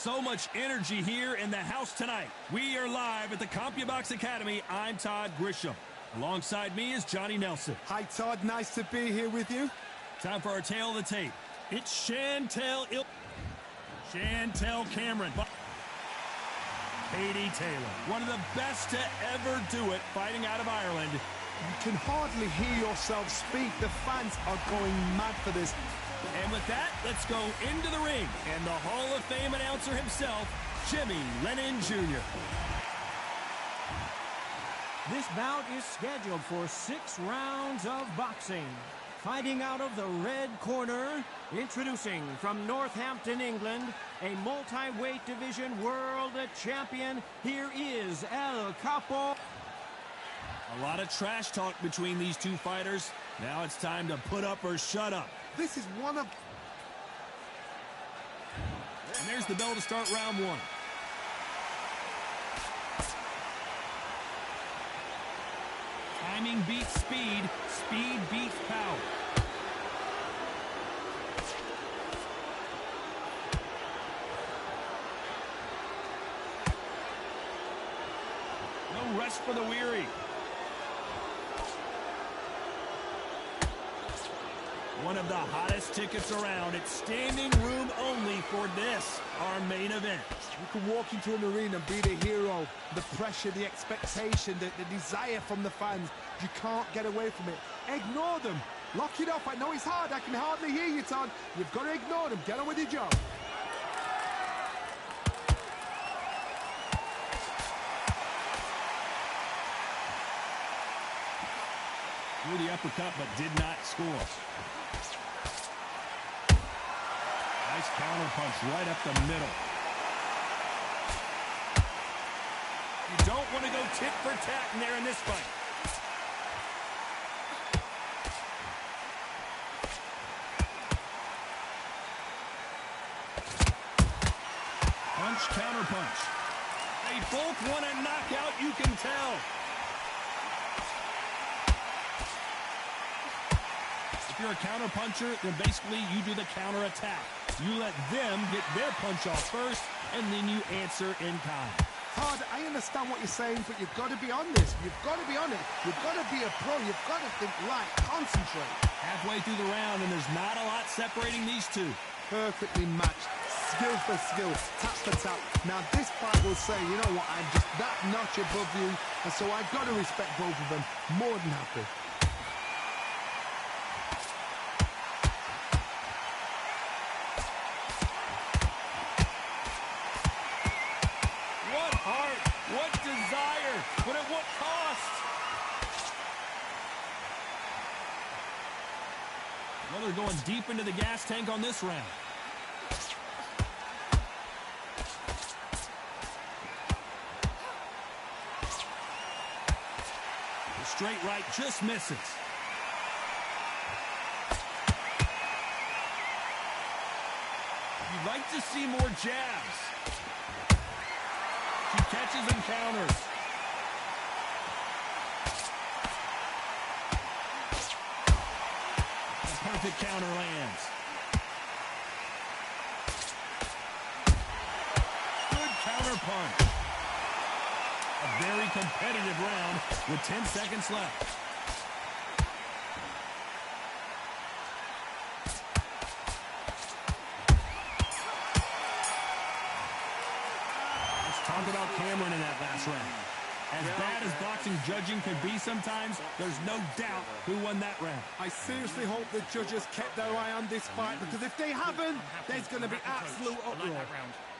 So much energy here in the house tonight. We are live at the CompuBox Academy. I'm Todd Grisham. Alongside me is Johnny Nelson. Hi, Todd. Nice to be here with you. Time for our tale of the tape. It's Chantel Cameron. Katie Taylor, one of the best to ever do it, fighting out of Ireland. You can hardly hear yourself speak. The fans are going mad for this. And with that, let's go into the ring. And the Hall of Fame announcer himself, Jimmy Lennon Jr. This bout is scheduled for 6 rounds of boxing. Fighting out of the red corner, introducing from Northampton, England, a multi-weight division world champion, here is El Capo. A lot of trash talk between these two fighters. Now it's time to put up or shut up. This is one of... And there's the bell to start round one. Timing beats speed. Speed beats power. No rest for the weary. One of the hottest tickets around. It's standing room only for this, our main event. You can walk into an arena and be the hero. The pressure, the expectation, the desire from the fans. You can't get away from it. Ignore them. Lock it off. I know it's hard. I can hardly hear you, Todd. You've got to ignore them. Get on with your job. Threw the uppercut, but did not score. Nice counter punch right up the middle. You don't want to go tit for tat in there in this fight. Punch, counter punch. They both want a knockout, you can tell. If you're a counter puncher, then basically you do the counter attack. You let them get their punch off first, and then you answer in kind. Todd, I understand what you're saying, but you've got to be on this. You've got to be on it. You've got to be a pro. You've got to think right. Concentrate. Halfway through the round, and there's not a lot separating these two. Perfectly matched. Skill for skill. Tap for tap. Now, this fight will say, you know what, I'm just that notch above you, and so I've got to respect both of them. More than happy. What desire, but at what cost? Well, they're going deep into the gas tank on this round. The straight right just misses. You'd like to see more jabs. She catches and counters. A perfect counter lands. Good counter punch. A very competitive round with 10 seconds left. Talk about Cameron in that last round. As bad as boxing judging can be sometimes, there's no doubt who won that round. I seriously hope the judges kept their eye on this fight, because if they haven't, there's going to be absolute uproar.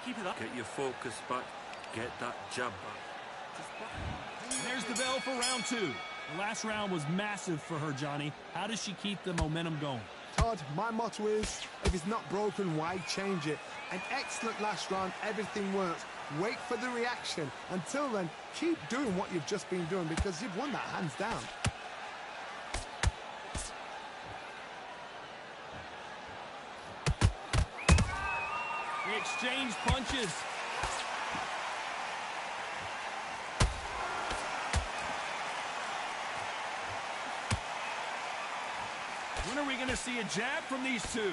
Keep it up. Get your focus back. Get that jab back. There's the bell for round two. The last round was massive for her, Johnny. How does she keep the momentum going? Todd, my motto is, if it's not broken, why change it? An excellent last round, everything works. Wait for the reaction. Until then, keep doing what you've just been doing, because you've won that hands down. They exchange punches. When are we going to see a jab from these two?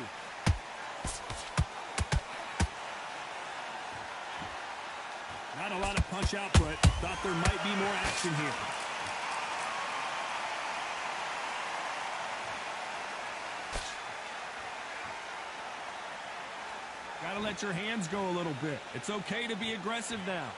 Not a lot of punch output. Thought there might be more action here. Got to let your hands go a little bit. It's okay to be aggressive now.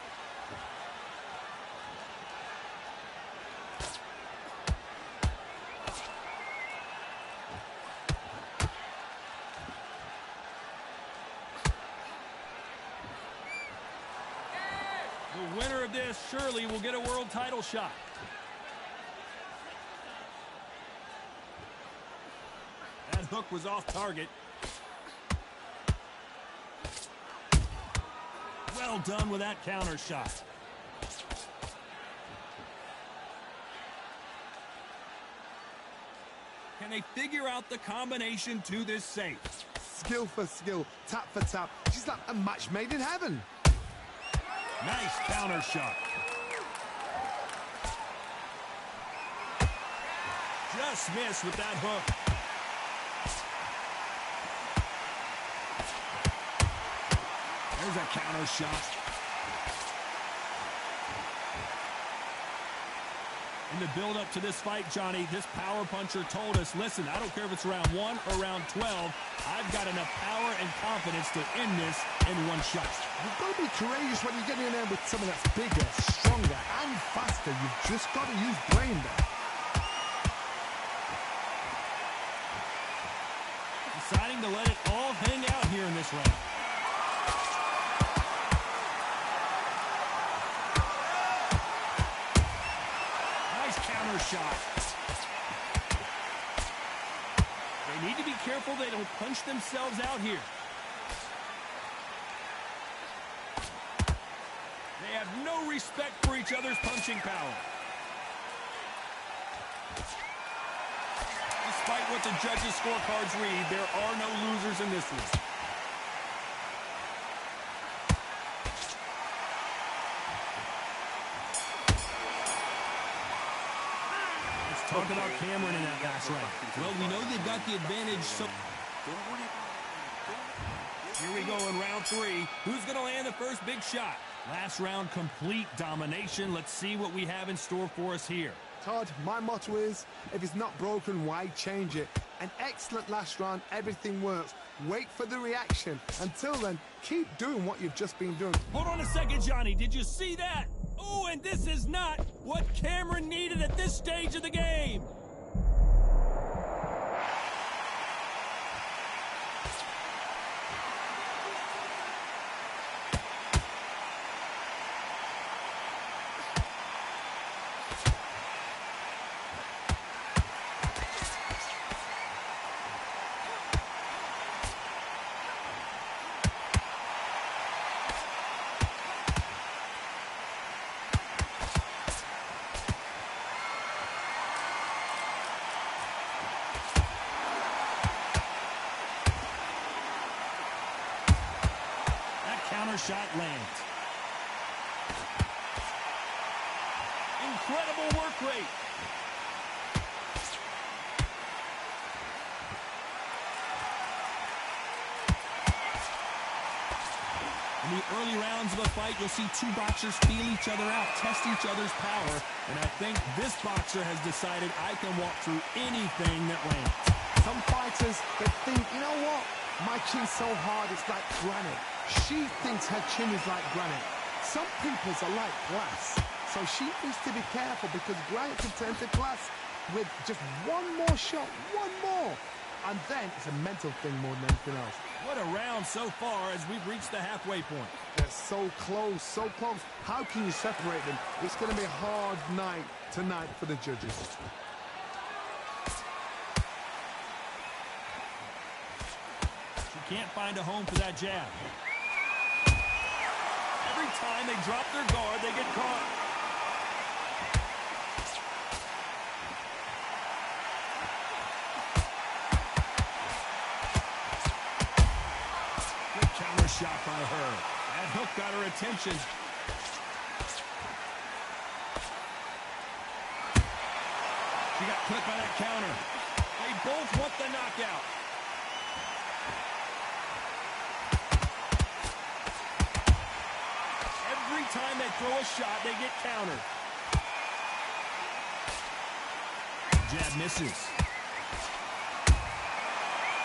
The winner of this surely will get a world title shot. That hook was off target. Well done with that counter shot. Can they figure out the combination to this safe? Skill for skill, tap for tap. She's like a match made in heaven. Nice counter shot. Just missed with that hook. There's a counter shot. In the build-up to this fight, Johnny, this power puncher told us, listen, I don't care if it's round 1 or round 12, I've got enough power and confidence to end this in one shot. You've got to be courageous when you're getting in there with someone that's bigger, stronger, and faster. You've just got to use brain there. Deciding to let it all hang out here in this round. Shot. They need to be careful they don't punch themselves out here. They have no respect for each other's punching power. Despite what the judges' scorecards read, there are no losers in this one. Talk about Cameron in that last round. Well, we know they've got the advantage, so... Here we go in round 3. Who's going to land the first big shot? Last round, complete domination. Let's see what we have in store for us here. Todd, my motto is, if it's not broken, why change it? An excellent last round, everything works. Wait for the reaction. Until then, keep doing what you've just been doing. Hold on a second, Johnny. Did you see that? Oh, and this is not what Cameron needed at this stage of the game. Shot lands. Incredible work rate. In the early rounds of a fight, you'll see two boxers feel each other out, test each other's power, and I think this boxer has decided I can walk through anything that lands. Some fighters, they think, you know what? My chin's so hard, it's like granite. She thinks her chin is like granite. Some people's are like glass. So she needs to be careful because granite can turn to glass with just one more shot, one more. And then it's a mental thing more than anything else. What a round so far as we've reached the halfway point. They're so close, so close. How can you separate them? It's going to be a hard night tonight for the judges. Can't find a home for that jab. Every time they drop their guard, they get caught. Good counter shot by her. That hook got her attention. She got clipped by that counter. They both want the knockout. time they throw a shot, they get countered. Jab misses.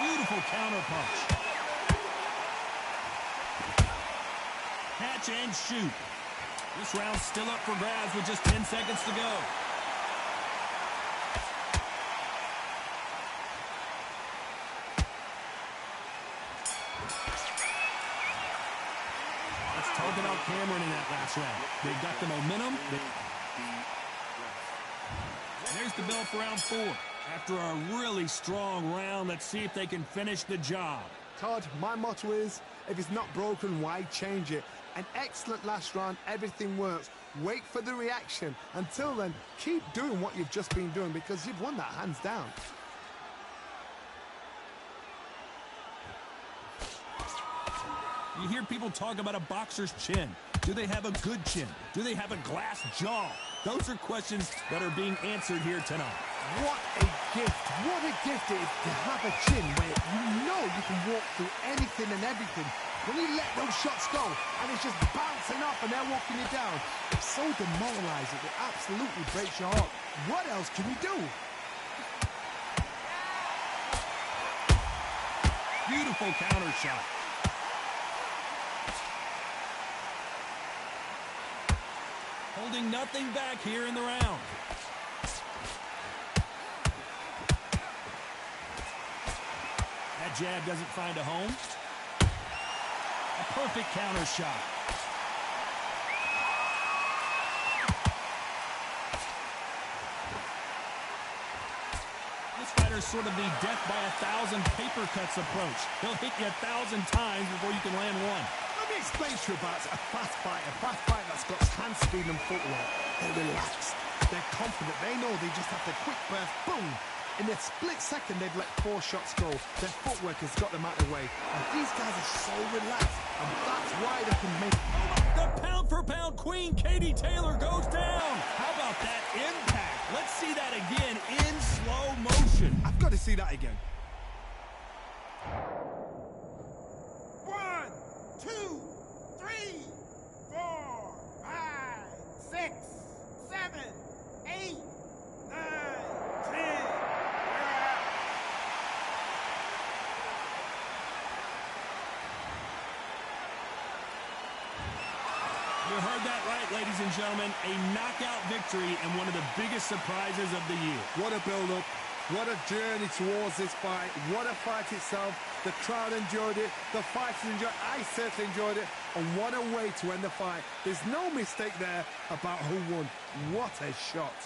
Beautiful counter punch. Catch and shoot. This round's still up for grabs with just 10 seconds to go. Let's talk about Cameron in that last round. They've got the momentum. And there's the bell for round 4. After a really strong round, let's see if they can finish the job. Todd, my motto is, if it's not broken, why change it? An excellent last round, everything works. Wait for the reaction. Until then, keep doing what you've just been doing because you've won that hands down. You hear people talk about a boxer's chin. Do they have a good chin? Do they have a glass jaw? Those are questions that are being answered here tonight. What a gift. What a gift it is to have a chin where you know you can walk through anything and everything. When you let those shots go and it's just bouncing off and they're walking you down, it's so demoralizing. It absolutely breaks your heart. What else can you do? Beautiful counter shot. Holding nothing back here in the round. That jab doesn't find a home. A perfect counter shot. This fighter's sort of the death by 1,000 paper cuts approach. He'll hit you 1,000 times before you can land one. Let me explain to you about a fast fighter that's got hand speed and footwork. They're relaxed. They're confident. They know they just have to quick burst, boom. In a split second, they've let 4 shots go. Their footwork has got them out of the way. And these guys are so relaxed, and that's why they can make... The pound-for-pound queen, Katie Taylor, goes down. How about that impact? Let's see that again in slow motion. I've got to see that again. 1, 2, 3, 4, 5, 6, 7, 8, 9, 10. You heard that right, ladies and gentlemen. A knockout victory and one of the biggest surprises of the year. What a build-up. What a journey towards this fight. What a fight itself. The crowd enjoyed it. The fighters enjoyed it. I certainly enjoyed it. And what a way to end the fight. There's no mistake there about who won. What a shot.